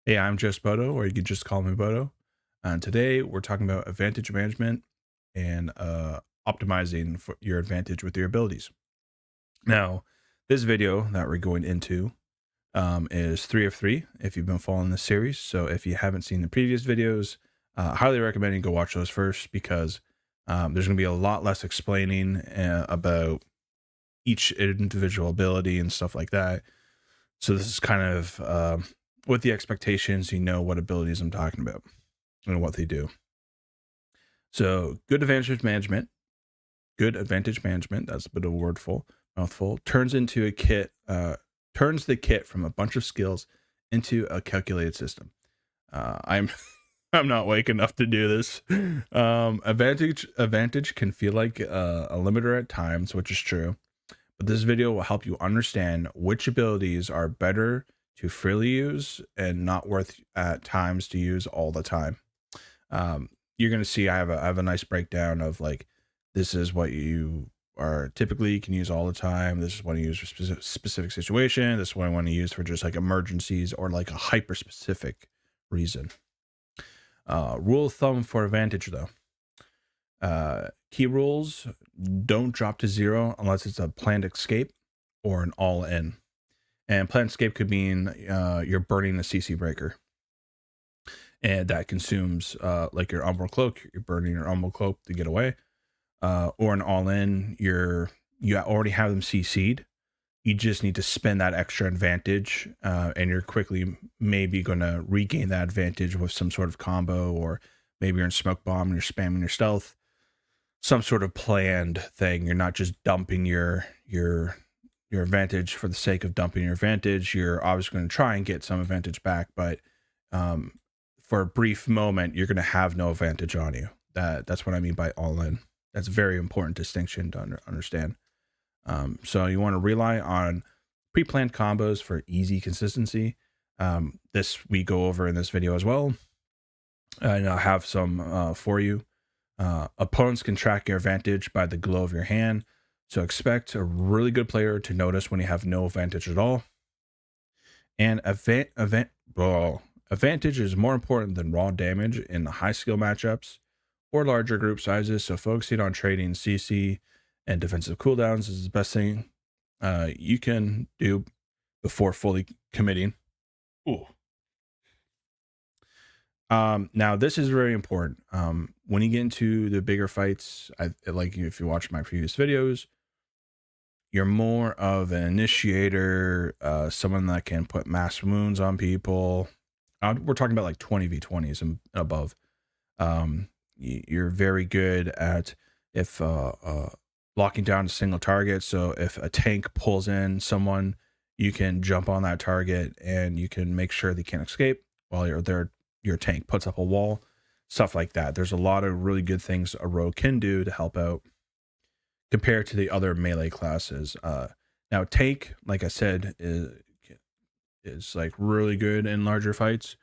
Hey, I'm just Bodo, or you can just call me Bodo. And today we're talking about advantage management and optimizing for your advantage with your abilities. Now, this video that we're going into is 3 of 3 if you've been following this series. So if you haven't seen the previous videos, highly recommend you go watch those first because there's going to be a lot less explaining about each individual ability and stuff like that. So this is kind of with the expectations, you know what abilities I'm talking about and what they do. So good advantage management, that's a bit of a mouthful, turns the kit from a bunch of skills into a calculated system. I'm I'm not awake enough to do this. Advantage can feel like a limiter at times, which is true. But this video will help you understand which abilities are better to freely use and not worth at times to use all the time. Um, you're gonna see I have a nice breakdown of like this is what you are typically can use all the time. This is what you use for specific situation. This is what I want to use for just like emergencies or like a hyper specific reason. Rule of thumb for advantage though. Key rules: don't drop to 0 unless it's a planned escape or an all in. And planned escape could mean you're burning the CC breaker, and that consumes like your umbral cloak. You're burning your umbral cloak to get away, or an all in. You already have them CC'd. You just need to spend that extra advantage, and you're quickly maybe going to regain that advantage with some sort of combo, or maybe you're in smoke bomb and you're spamming your stealth. Some sort of planned thing. You're not just dumping your advantage for the sake of dumping your advantage. You're obviously going to try and get some advantage back, but um, for a brief moment, you're going to have no advantage on you. That's what I mean by all in. That's a very important distinction to understand. So you want to rely on pre-planned combos for easy consistency. This we go over in this video as well, and I'll have some for you. Opponents can track your advantage by the glow of your hand, so expect a really good player to notice when you have no advantage at all. And advantage is more important than raw damage in the high skill matchups or larger group sizes, so focusing on trading CC and defensive cooldowns is the best thing you can do before fully committing. Ooh. Now this is very important. When you get into the bigger fights, like if you watch my previous videos, you're more of an initiator, someone that can put mass wounds on people. We're talking about like 20v20s and above. You're very good at if locking down a single target. So if a tank pulls in someone, you can jump on that target and you can make sure they can't escape while you're there. Your tank puts up a wall, stuff like that. There's a lot of really good things a rogue can do to help out compared to the other melee classes. Now tank, like I said, is like really good in larger fights.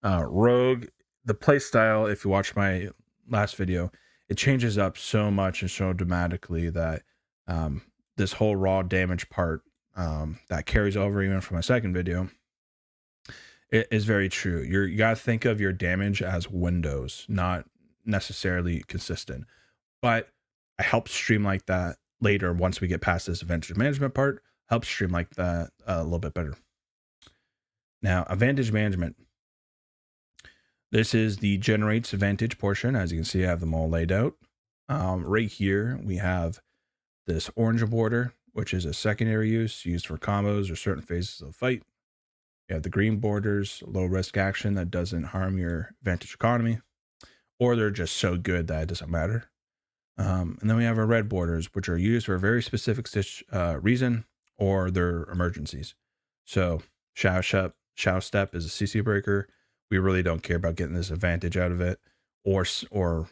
Rogue, the play style, if you watch my last video, it changes up so much and so dramatically that this whole raw damage part that carries over even from my second video, it is very true. You got to think of your damage as windows, not necessarily consistent. But I help streamline that later once we get past this advantage management part. Help streamline that a little bit better. Now, advantage management. This is the generates advantage portion. As you can see, I have them all laid out. Right here, we have this orange border, which is a secondary use used for combos or certain phases of the fight. You have the green borders, low risk action that doesn't harm your advantage economy, or they're just so good that it doesn't matter. And then we have our red borders, which are used for a very specific reason, or they're emergencies. So Shadow Step is a CC breaker. We really don't care about getting this advantage out of it, or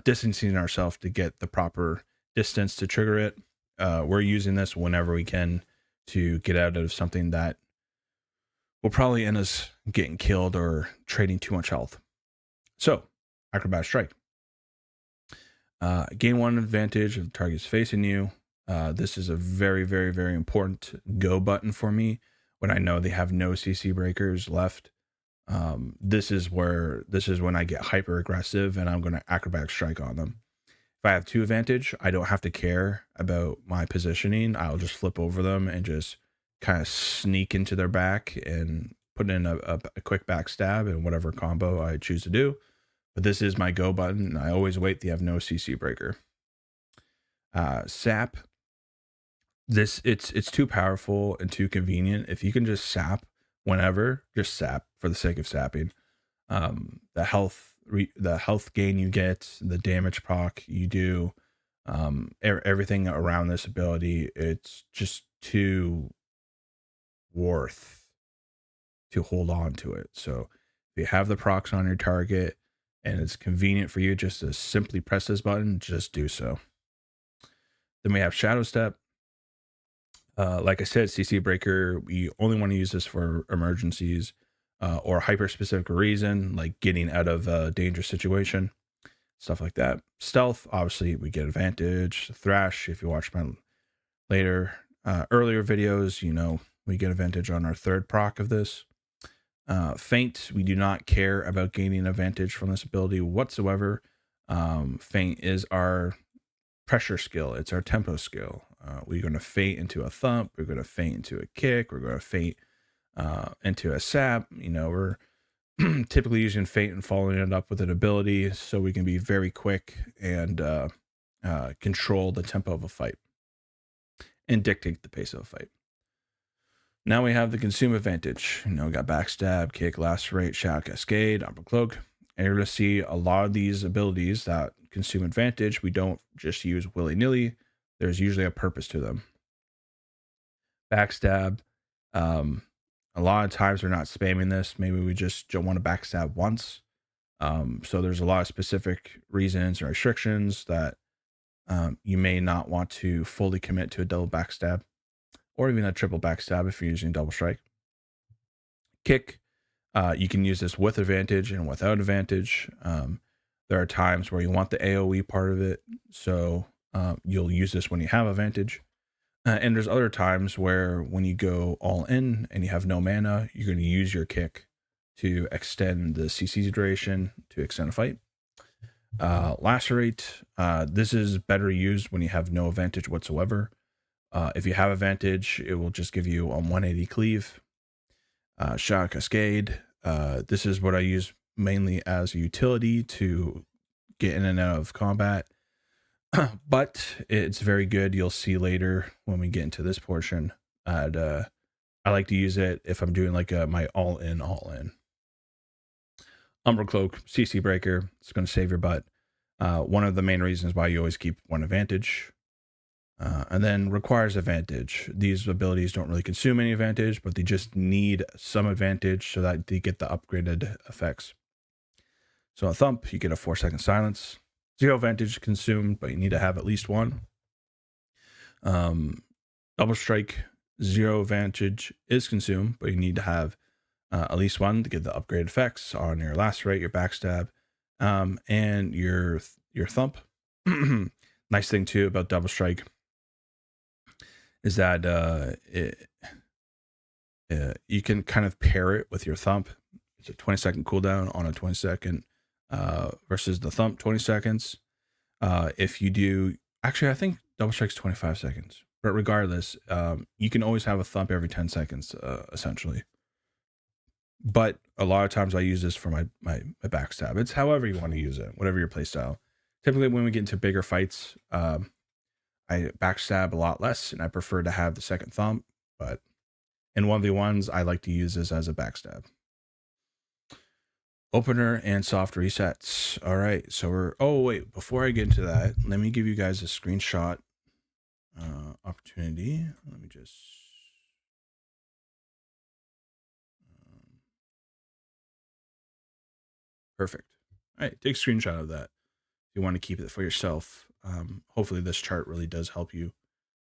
distancing ourselves to get the proper distance to trigger it. We're using this whenever we can to get out of something that will probably end us getting killed or trading too much health. So, Acrobat Strike. Gain 1 advantage if the target's facing you. This is a very, very, very important go button for me when I know they have no CC breakers left. This is when I get hyper aggressive and I'm going to acrobatic strike on them. If I have 2 advantage, I don't have to care about my positioning. I'll just flip over them and just kind of sneak into their back and put in a quick backstab and whatever combo I choose to do. But this is my go button. I always wait. They have no CC breaker. Sap. It's too powerful and too convenient. If you can just sap whenever, just sap for the sake of sapping. The health gain you get, the damage proc you do, everything around this ability, it's just too worth to hold on to it. So if you have the procs on your target and it's convenient for you just to simply press this button, just do so. Then we have Shadow Step. Like I said, CC Breaker, we only want to use this for emergencies or hyper specific reason, like getting out of a dangerous situation, stuff like that. Stealth, obviously, we get advantage. Thrash, if you watch my earlier videos, you know, we get advantage on our 3rd proc of this. Feint, we do not care about gaining advantage from this ability whatsoever. Feint is our pressure skill. It's our tempo skill. We're going to feint into a thump. We're going to feint into a kick. We're going to feint into a sap. You know, we're typically using feint and following it up with an ability so we can be very quick and control the tempo of a fight and dictate the pace of a fight. Now we have the consume advantage. You know, we got backstab, kick, lacerate, shout, cascade, upper cloak. And you're going to see a lot of these abilities that consume advantage. We don't just use willy-nilly. There's usually a purpose to them. Backstab. A lot of times we're not spamming this. Maybe we just don't want to backstab once. So there's a lot of specific reasons or restrictions that you may not want to fully commit to a double backstab or even a triple backstab if you're using double strike. Kick. You can use this with advantage and without advantage. There are times where you want the AoE part of it, so you'll use this when you have advantage. And there's other times where when you go all in and you have no mana, you're going to use your kick to extend the CC duration, to extend a fight. Lacerate. This is better used when you have no advantage whatsoever. If you have advantage, it will just give you a 180 cleave. Shout Cascade. This is what I use mainly as a utility to get in and out of combat. But it's very good. You'll see later when we get into this portion. I like to use it if I'm doing like my all in. Umbral Cloak, CC Breaker. It's going to save your butt. One of the main reasons why you always keep one advantage. And then requires advantage. These abilities don't really consume any advantage, but they just need some advantage so that they get the upgraded effects. So a thump, you get a 4-second silence. 0 advantage consumed, but you need to have at least one. Double strike, 0 advantage is consumed, but you need to have at least one to get the upgraded effects on your lacerate, your backstab, and your thump. Nice thing too about double strike is that you can kind of pair it with your thump. It's a 20-second cooldown on a 20-second versus the thump 20 seconds. If you do, actually, I think double strike's 25 seconds. But regardless, you can always have a thump every 10 seconds, essentially. But a lot of times I use this for my backstab. It's however you want to use it, whatever your playstyle. Typically, when we get into bigger fights, I backstab a lot less, and I prefer to have the second thump. But in 1v1s, I like to use this as a backstab. Opener and soft resets. All right, so wait, before I get into that, let me give you guys a screenshot opportunity. Let me just... perfect. All right, take a screenshot of that. If you want to keep it for yourself. Hopefully this chart really does help you.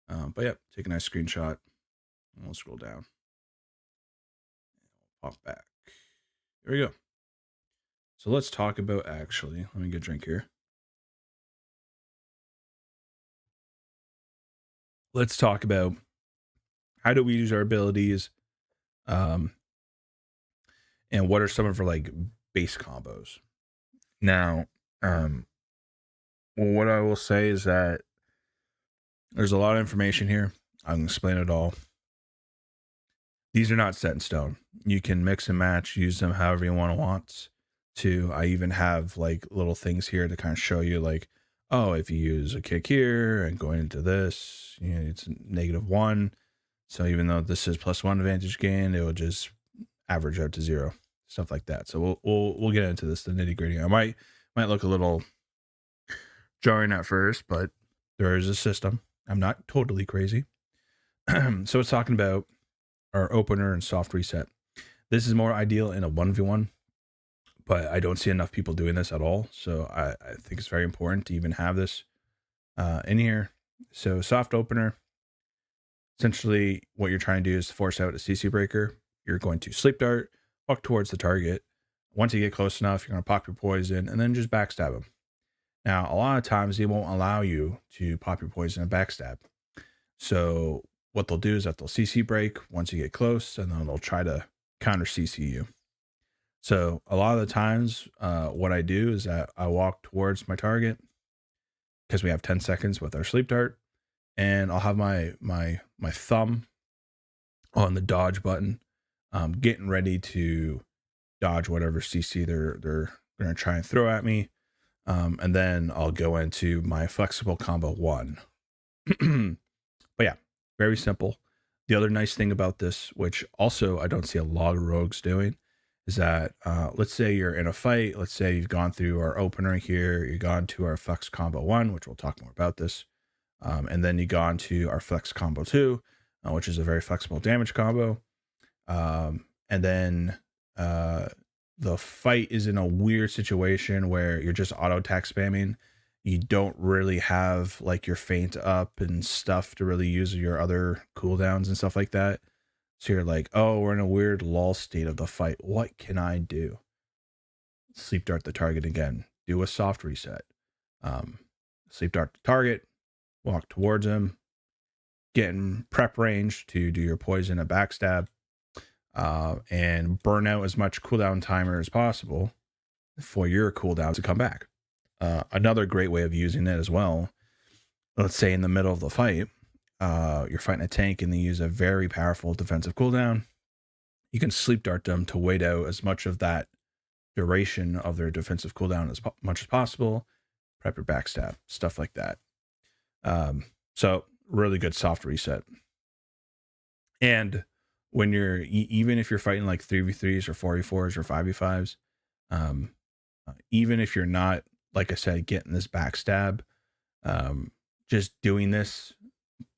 But yeah, take a nice screenshot. And we'll scroll down. Pop back. There we go. So let's talk about actually, let me get a drink here. Let's talk about how do we use our abilities and what are some of her like base combos. Now, well, what I will say is that there's a lot of information here. I can explain it all. These are not set in stone. You can mix and match, use them however you want to. I even have like little things here to kind of show you like, oh, if you use a kick here and going into this, you know, it's -1. So even though this is +1 advantage gain, it will just average out to 0, stuff like that. So we'll get into this, the nitty gritty. I might look a little jarring at first, but there is a system. I'm not totally crazy. So it's talking about our opener and soft reset. This is more ideal in a 1v1, but I don't see enough people doing this at all. So I think it's very important to even have this in here. So soft opener, essentially what you're trying to do is force out a CC breaker. You're going to sleep dart, walk towards the target. Once you get close enough, you're going to pop your poison and then just backstab them. Now, a lot of times they won't allow you to pop your poison and backstab. So what they'll do is that they'll CC break once you get close, and then they'll try to counter CC you. So a lot of the times, what I do is that I walk towards my target because we have 10 seconds with our sleep dart, and I'll have my thumb on the dodge button, getting ready to dodge whatever CC they're going to try and throw at me. And then I'll go into my flexible combo 1. But yeah, very simple. The other nice thing about this, which also I don't see a lot of rogues doing, is that let's say you're in a fight. Let's say you've gone through our opener here. You've gone to our flex combo 1, which we'll talk more about this. And then you've gone to our flex combo 2, which is a very flexible damage combo. And then the fight is in a weird situation where you're just auto attack spamming. You don't really have like your feint up and stuff to really use your other cooldowns and stuff like that. So you're like, oh, we're in a weird lull state of the fight. What can I do? Sleep dart the target again. Do a soft reset. Sleep dart the target. Walk towards him. Get in prep range to do your poison and backstab. And burn out as much cooldown timer as possible for your cooldown to come back. Another great way of using it as well, let's say in the middle of the fight, you're fighting a tank and they use a very powerful defensive cooldown. You can sleep dart them to wait out as much of that duration of their defensive cooldown as much as possible. Prep your backstab, stuff like that. So really good soft reset. And when you're, even if you're fighting like 3v3s or 4v4s or 5v5s, even if you're not, like I said, getting this backstab, just doing this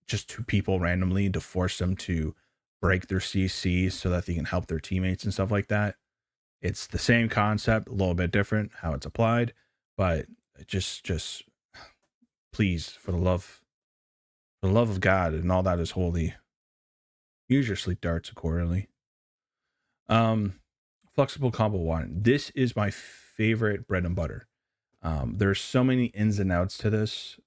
just to people randomly to force them to break their CC so that they can help their teammates and stuff like that. It's the same concept, a little bit different how it's applied, but just please, for the love of God and all that is holy, use your sleep darts accordingly. Flexible combo 1. This is my favorite bread and butter. There's so many ins and outs to this.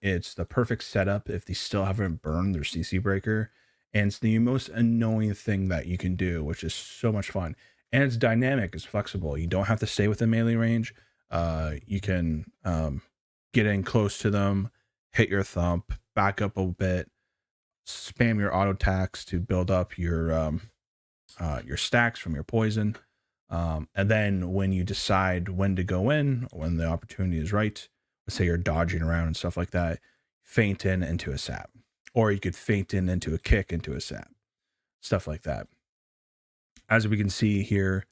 It's the perfect setup if they still haven't burned their CC breaker. And it's the most annoying thing that you can do, which is so much fun. And it's dynamic, it's flexible. You don't have to stay within melee range. You can get in close to them, hit your thump, back up a bit, spam your auto attacks to build up your stacks from your poison. And then when you decide when to go in, when the opportunity is right, let's say you're dodging around and stuff like that, feint in into a sap. Or you could feint in into a kick into a sap. Stuff like that. As we can see here,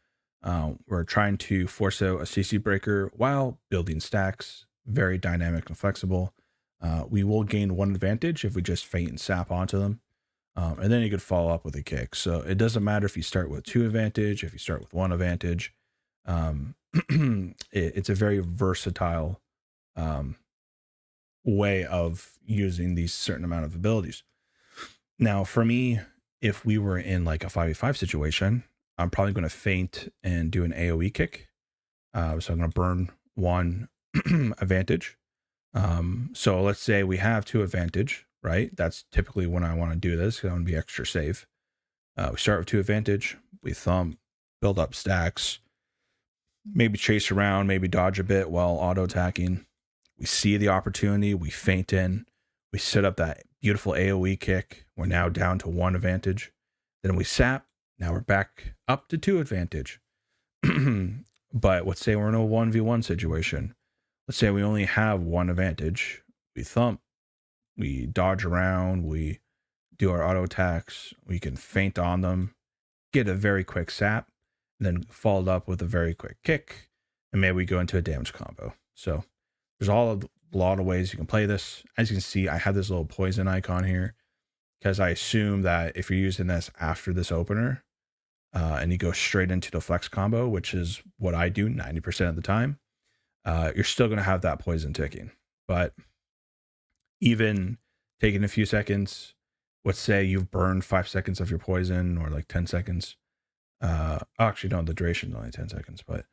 we're trying to force out a CC breaker while building stacks. Very dynamic and flexible. We will gain 1 advantage if we just feint and sap onto them. And then you could follow up with a kick. So it doesn't matter if you start with 2 advantage, if you start with 1 advantage. It's a very versatile way of using these certain amount of abilities. Now, for me, if we were in like a 5v5 situation, I'm probably going to feint and do an AoE kick. So I'm going to burn 1 advantage. So let's say we have 2 advantage, right? That's typically when I want to do this because I want to be extra safe. We start with 2 advantage. We thump, build up stacks, maybe chase around, maybe dodge a bit while auto attacking. We see the opportunity, we feint in, we set up that beautiful AoE kick. We're now down to 1 advantage. Then we sap. Now we're back up to 2 advantage. But let's say we're in a 1v1 situation. Let's say we only have 1 advantage. We thump, we dodge around, we do our auto attacks, we can feint on them, get a very quick sap, and then followed up with a very quick kick, and maybe we go into a damage combo. So there's a lot of ways you can play this. As you can see, I have this little poison icon here because I assume that if you're using this after this opener and you go straight into the flex combo, which is what I do 90% of the time, you're still going to have that poison ticking. But even taking a few seconds, let's say you've burned 5 seconds of your poison or like 10 seconds. Actually, no, the duration is only 10 seconds, but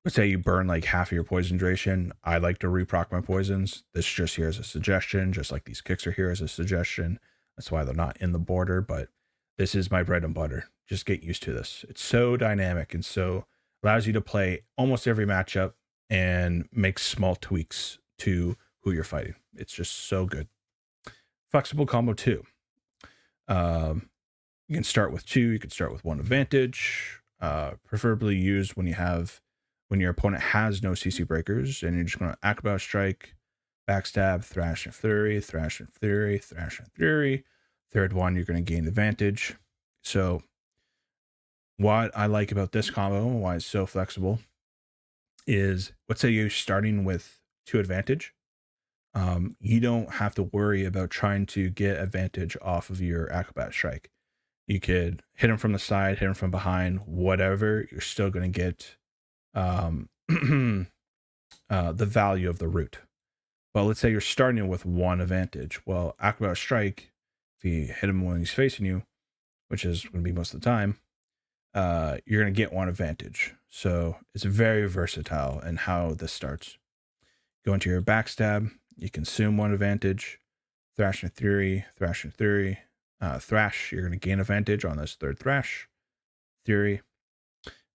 let's say you burn like half of your poison duration. I like to reproc my poisons. This just here as a suggestion, just like these kicks are here as a suggestion. That's why they're not in the border, but this is my bread and butter. Just get used to this. It's so dynamic and so allows you to play almost every matchup and make small tweaks to who you're fighting. It's just so good. Flexible combo 2. You can start with 2. You can start with 1 advantage. Preferably used when your opponent has no CC breakers, and you're just going to acrobat strike, backstab, thrash and fury, thrash and fury, thrash and fury. Third one, you're going to gain advantage. So what I like about this combo, why it's so flexible, is let's say you're starting with 2 advantage. You don't have to worry about trying to get advantage off of your acrobat strike. You could hit him from the side, hit him from behind, whatever. You're still going to get the value of the root. But let's say you're starting with 1 advantage. Well, acrobat strike, if you hit him when he's facing you, which is going to be most of the time, you're going to get 1 advantage. So it's very versatile in how this starts. Go into your backstab, you consume 1 advantage, thrash and fury, thrash and fury. Thrash, you're going to gain advantage on this 3rd thrash, fury,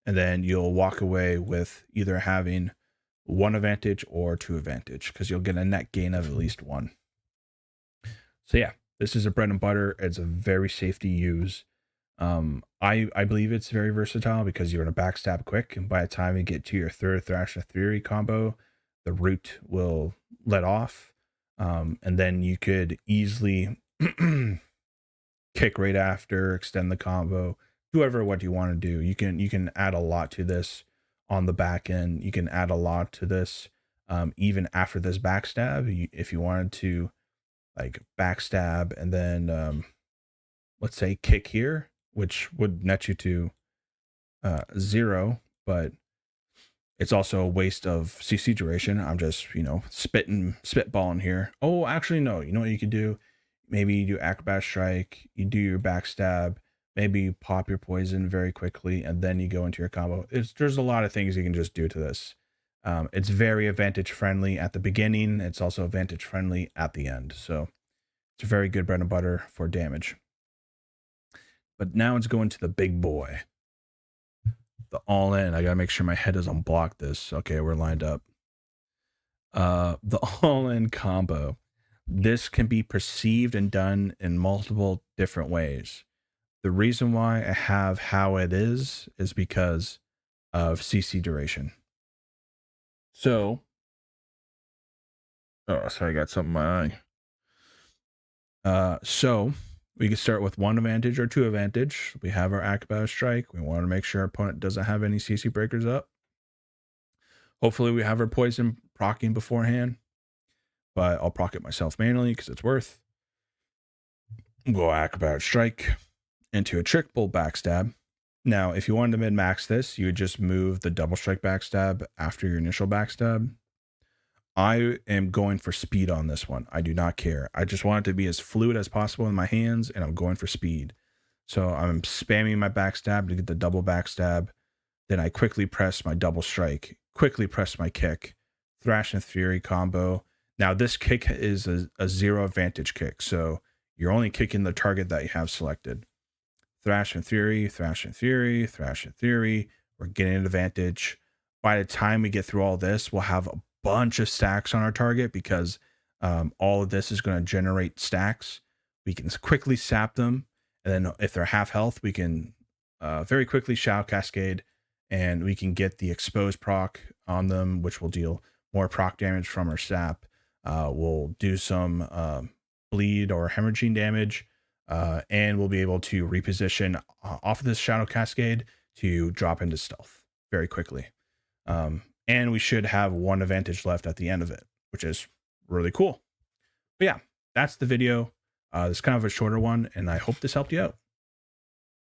and then you'll walk away with either having 1 advantage or 2 advantage because you'll get a net gain of at least 1. So yeah, this is a bread and butter. It's a very safe to use. I believe it's very versatile because you're going to backstab quick, and by the time you get to your 3rd thrash and fury combo, the root will let off, and then you could easily kick right after, extend the combo, whoever what you want to do. You can add a lot to this on the back end. You can add a lot to this even after this backstab. If you wanted to like backstab and then let's say kick here, which would net you to 0, but it's also a waste of CC duration. I'm just, spitballing here. Oh, actually, no. You know what you could do? Maybe you do acrobat strike, you do your backstab, maybe you pop your poison very quickly, and then you go into your combo. There's a lot of things you can just do to this. It's very advantage friendly at the beginning. It's also advantage friendly at the end. So it's a very good bread and butter for damage. But now it's going to the big boy. The all in. I gotta make sure my head doesn't block this. Okay, we're lined up. The all in combo. This can be perceived and done in multiple different ways. The reason why I have how it is because of CC duration. So, sorry, I got something in my eye. So we can start with 1 advantage or 2 advantage. We have our acrobat strike. We want to make sure our opponent doesn't have any CC breakers up. Hopefully we have our poison proccing beforehand, but I'll proc it myself manually because it's worth. Go acrobat strike into a trick bolt backstab. Now, if you wanted to min-max this, you would just move the double strike backstab after your initial backstab. I am going for speed on this one. I do not care. I just want it to be as fluid as possible in my hands, and I'm going for speed. So I'm spamming my backstab to get the double backstab. Then I quickly press my double strike, quickly press my kick, thrash and fury combo. Now this kick is a 0 advantage kick, so you're only kicking the target that you have selected. Thrash and fury, thrash and fury, thrash and fury. We're getting an advantage. By the time we get through all this, we'll have a bunch of stacks on our target because all of this is going to generate stacks. We can quickly sap them. And then if they're half health, we can very quickly Shadow Cascade, and we can get the exposed proc on them, which will deal more proc damage from our sap. We'll do some bleed or hemorrhaging damage, and we'll be able to reposition off of this Shadow Cascade to drop into stealth very quickly. And we should have one advantage left at the end of it, which is really cool. But yeah, that's the video. It's kind of a shorter one, and I hope this helped you out.